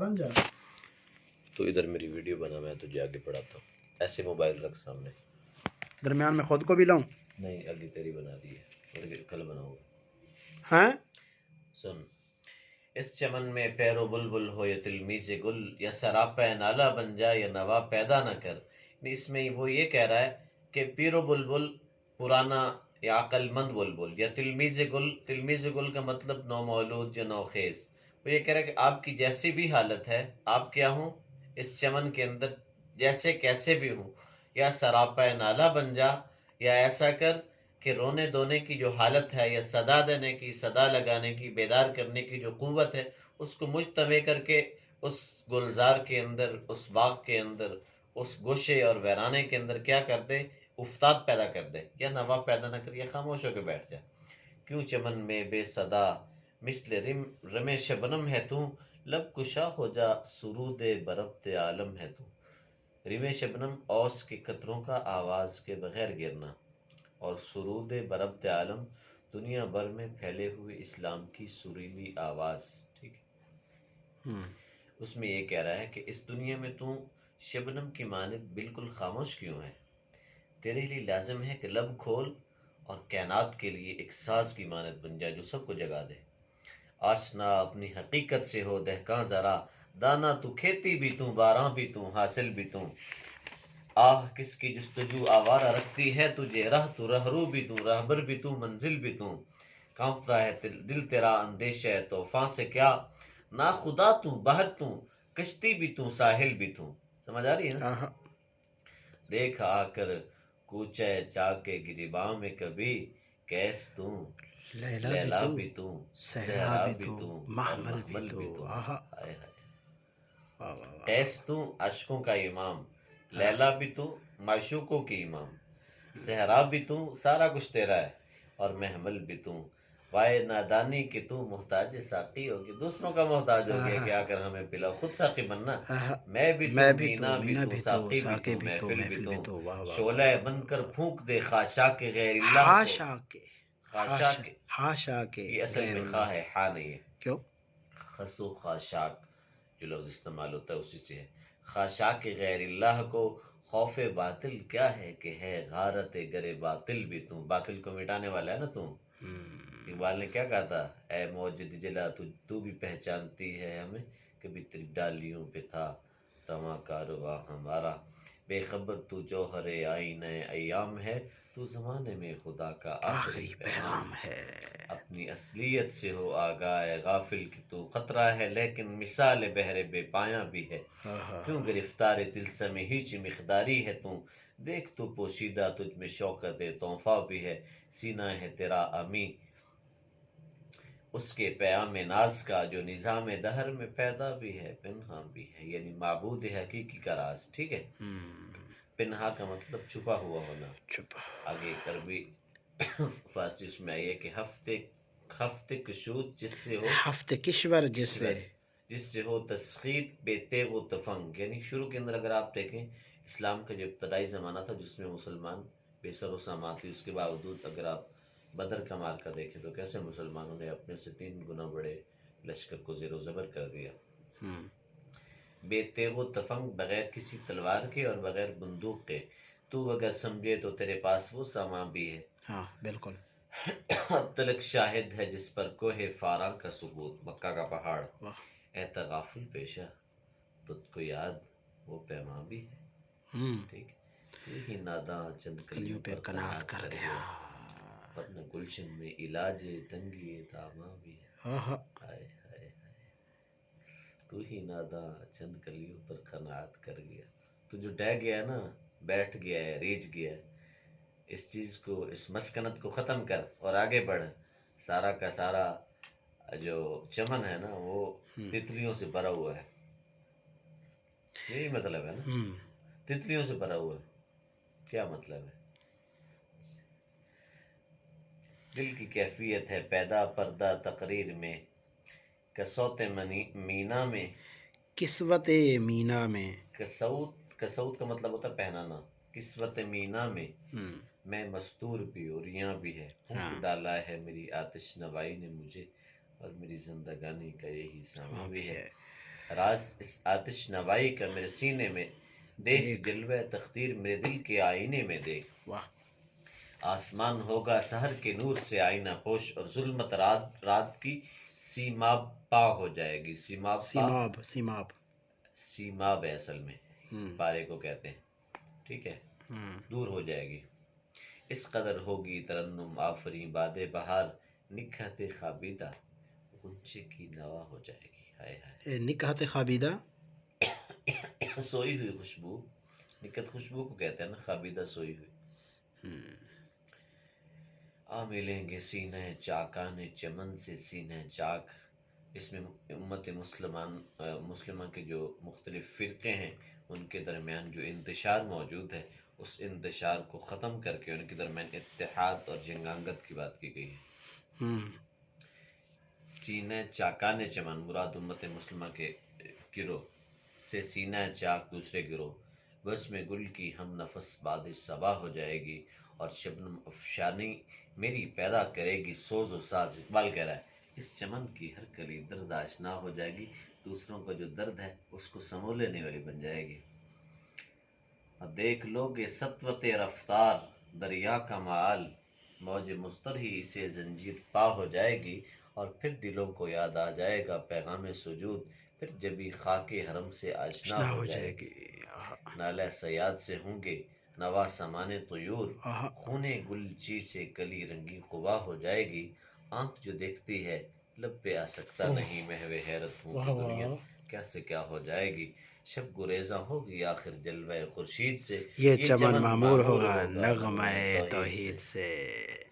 بن جا. تو ادھر میری ویڈیو بنا، میں تجھے آگے پڑھاتا ہوں. ایسے موبائل رکھ سامنے. درمیان میں خود کو بھی لاؤں؟ نہیں، آگے تیری بنا دی ہے، اور کل بناؤں گا. ہیں؟ سن. اس چمن میں پیرو بلبل ہو یا تلمیذ گل، یا سراپا نالا بن جا یا نوا پیدا نہ کر. اس میں وہ یہ کہہ رہا ہے کہ پیرو بلبل پرانا یا عقل مند بلبل، یا تلمیذ گل. تلمیذ گل کا مطلب نومولود یا نوخیز. وہ یہ کہہ رہا ہے کہ آپ کی جیسی بھی حالت ہے، آپ کیا ہوں اس چمن کے اندر، جیسے کیسے بھی ہوں. یا سراپا نالا بن جا، یا ایسا کر کہ رونے دھونے کی جو حالت ہے، یا صدا دینے کی، صدا لگانے کی، بیدار کرنے کی جو قوت ہے، اس کو مجتمع کر کے اس گلزار کے اندر، اس باغ کے اندر، اس گوشے اور ویرانے کے اندر کیا کر دے؟ افتاد پیدا کر دے. یا نوا پیدا نہ کر، یا خاموش ہو کے بیٹھ جا. کیوں چمن میں بے صدا مثل رم شبنم ہے تو، لب کشا ہو جا سرود بربت عالم ہے تو. رم شبنم اوس کے قطروں کا آواز کے بغیر گرنا، اور سرود بربت عالم دنیا بھر میں پھیلے ہوئے اسلام کی سریلی آواز. ٹھیک ہے. اس میں یہ کہہ رہا ہے کہ اس دنیا میں تو شبنم کی مانند بالکل خاموش کیوں ہے؟ تیرے لیے لازم ہے کہ لب کھول اور کائنات کے لیے ایک ساز کی مانند بن جائے جو سب کو جگا دے. آشنا اپنی حقیقت سے ہو دہکاں ذرا، دانا تو کھیتی بھی تو، باراں بھی تو، حاصل بھی تو. آہ کس کی جستجو آوارہ رکھتی ہے تجھے، راہ تو رہرو بھی تو، راہبر بھی تو، منزل بھی تو. کانپتا ہے دل تیرا اندیشہ ہے طوفان سے کیا، نا خدا تو، بحر تو، کشتی بھی تو، ساحل بھی تو. سمجھ آ رہی ہے نا؟ دیکھ آ کر کوچہ چاک کے گریباں میں کبھی، کیس تو، لیلا بھی تو، صحرا بھی تو، اور محمل بھی تو. ہائے ہائے. قیس تو عشقوں کا امام، لیلا بھی تو معشوقوں کی امام، صحرا بھی تو سارا کچھ تیرا ہے، اور محمل بھی تو. وائے نادانی کہ تو محتاج ساقی ہوگی، دوسروں کا محتاج ہو گیا کہ آ کر ہمیں پلاؤ، خود ساقی بننا. میں بھی تو، مینا بھی تو، ساقی بھی تو، محفل بھی تو. شعلہ بن کر پھونک دے خاشاک غیر اللہ کو. خاشاک، یہ اصل میں خواہ ہے، ہاں نہیں ہے. کیوں؟ خسو خاشاک جو لفظ استعمال ہوتا ہے اسی سے ہے. خاشاک غیر اللہ کو خوف باطل کیا ہے کہ ہے غارت گر باطل بھی تو. باطل کو مٹانے والا ہے نا تو. اقبال نے کیا کہا تھا؟ اے موجد جلا تو بھی پہچانتی ہے ہمیں، کبھی تیری ڈالیوں پہ تھا رواں کارواں ہمارا. بے خبر تو جوہر آئینہ ایام ہے، تو زمانے میں خدا کا آخری پیغام ہے. اپنی اصلیت سے ہو آگاہ غافل کی تو، خطرہ ہے لیکن مثال بحر بے پایاں بھی ہے. کیوں گرفتار تلسم ہیچ مقداری ہے تو، دیکھ تو پوشیدہ تجھ میں شوکت تحفہ بھی ہے. سینہ ہے تیرا امی اس کے پیام ناز کا، جو نظام دہر میں پیدا بھی ہے پنہاں بھی ہے. یعنی معبود حقیقی کا راز. ٹھیک ہے. پنہا کا مطلب چھپا ہوا ہونا. آگے عربی فارسی اس میں آئی ہے کہ ہفتے کشود جس سے ہو، ہفتے کشور جس سے ہو تسخیر بے تیغ و تفنگ. یعنی شروع کے اندر اگر آپ دیکھیں اسلام کا جو ابتدائی زمانہ تھا جس میں مسلمان بے سر و سامان تھی، اس کے باوجود اگر آپ بدر کا مارکا دیکھیں تو کیسے مسلمانوں نے اپنے سے 3 گنا بڑے لشکر کو زیر و زبر کر دیا. بے تیغ و تفنگ، بغیر کسی تلوار کے اور بغیر بندوق کے. تو اگر سمجھے تو تیرے پاس وہ سامان بھی ہے. ہاں بالکل. اب تلک شاہد ہے جس پر کوہ فاراں کا ثبوت، مکہ کا پہاڑ. اے تغافل پیشہ تجھ کو یاد وہ پیماں بھی ہے. ٹھیک. تو ہی ناداں چند کلیوں پر قناعت کر گیا، ورنہ گلشن میں علاج تنگی داماں بھی ہے. ہائے ہائے ہائے. تو ہی ناداں چند کلیوں پر قناعت کر گیا. تو جو ڈہ گیا نا، بیٹھ گیا ہے، ریچھ گیا ہے، اس چیز کو، اس مسکنت کو ختم کر اور آگے بڑھ. سارا کا سارا جو چمن ہے نا وہ تتلیوں سے بھرا ہوا ہے. یہی مطلب ہے نا، تتلیوں سے بھرا ہوا ہے. کیا مطلب ہے؟ دل کی کیفیت ہے پیدا پردہ تقریر میں، کسوت مینا میں، کسوت مینا میں. کسوت کا مطلب ہوتا ہے پہنانا. کسوت مینا میں مستور بھی اور یہاں بھی ہے. پھونک ڈالا ہے میری آتش نوائی نے مجھے، اور میری زندگانی کا یہی سامان بھی ہے. راز اس آتش نوائی کا میرے سینے میں دیکھ، دیکھ۔ جلوہ تقدیر میرے دل کے آئینے میں دیکھ۔ واہ، آسمان ہوگا سحر کے نور سے آئینہ پوش، اور ظلمت رات کی سیماب پا ہو جائے گی۔ سیماب پا، سیماب سیماب سیماب ہے اصل میں، ہم، پارے کو کہتے ہیں، ٹھیک ہے، ہم، دور ہو جائے گی۔ اس قدر ہوگی ترنم آفری باد بہار، نکہت خوابیدہ غنچے کی نوا ہو جائے گی۔ ہائے ہائے، نکہت خابیدہ، سوئی ہوئی خوشبو، نکہت خوشبو کو کہتے ہیں نا، خوابیدہ سوئی ہوئی۔ ہم، آ ملیں گے سینہ چاکان چمن سے سینہ چاک۔ اس میں امت مسلمہ کے جو مختلف فرقے ہیں ان کے درمیان جو انتشار موجود ہے، اس انتشار کو ختم کر کے ان کے درمیان اتحاد اور جنگانگت کی بات کی گئی ہے۔ ہم، سینہ چاکان چمن مراد امت مسلمہ کے گروہ سے، سینہ چاک دوسرے گروہ، بس میں گل کی ہم نفس باد صبا ہو جائے گی، اور شبنم افشانی میری پیدا کرے گی سوز و ساز۔ اقبال کہہ رہا ہے اس چمن کی ہر کلی درد آشنا ہو جائے گی، دوسروں کا جو درد ہے اس کو سمو لینے والی بن جائے گی۔ اور دیکھ لو گے سطوت رفتار دریا کا معال، موج مستر ہی اسے زنجیر پا ہو جائے گی، اور پھر دلوں کو یاد آ جائے گا پیغام سجود، پھر جبھی خاک حرم سے آشنا اشنا ہو ہو جائے جائے گی۔ گی۔ آہا، نالہ سیاد سے ہوں گے نوا سمان طیور، آہا، خونے گلچی سے کلی رنگی قبا ہو جائے گی، آنکھ جو دیکھتی ہے لب پہ آ سکتا اوہ، نہیں، محو حیرت ہوں واہ کہ دنیا واہ، کیا سے کیا ہو جائے گی، شب گریزاں ہوگی آخر جلوہ خورشید سے، یہ یہ چمن چمن معمور معمور ہوگا ہوگا نغمہ نغمہ توحید توحید سے۔ سے۔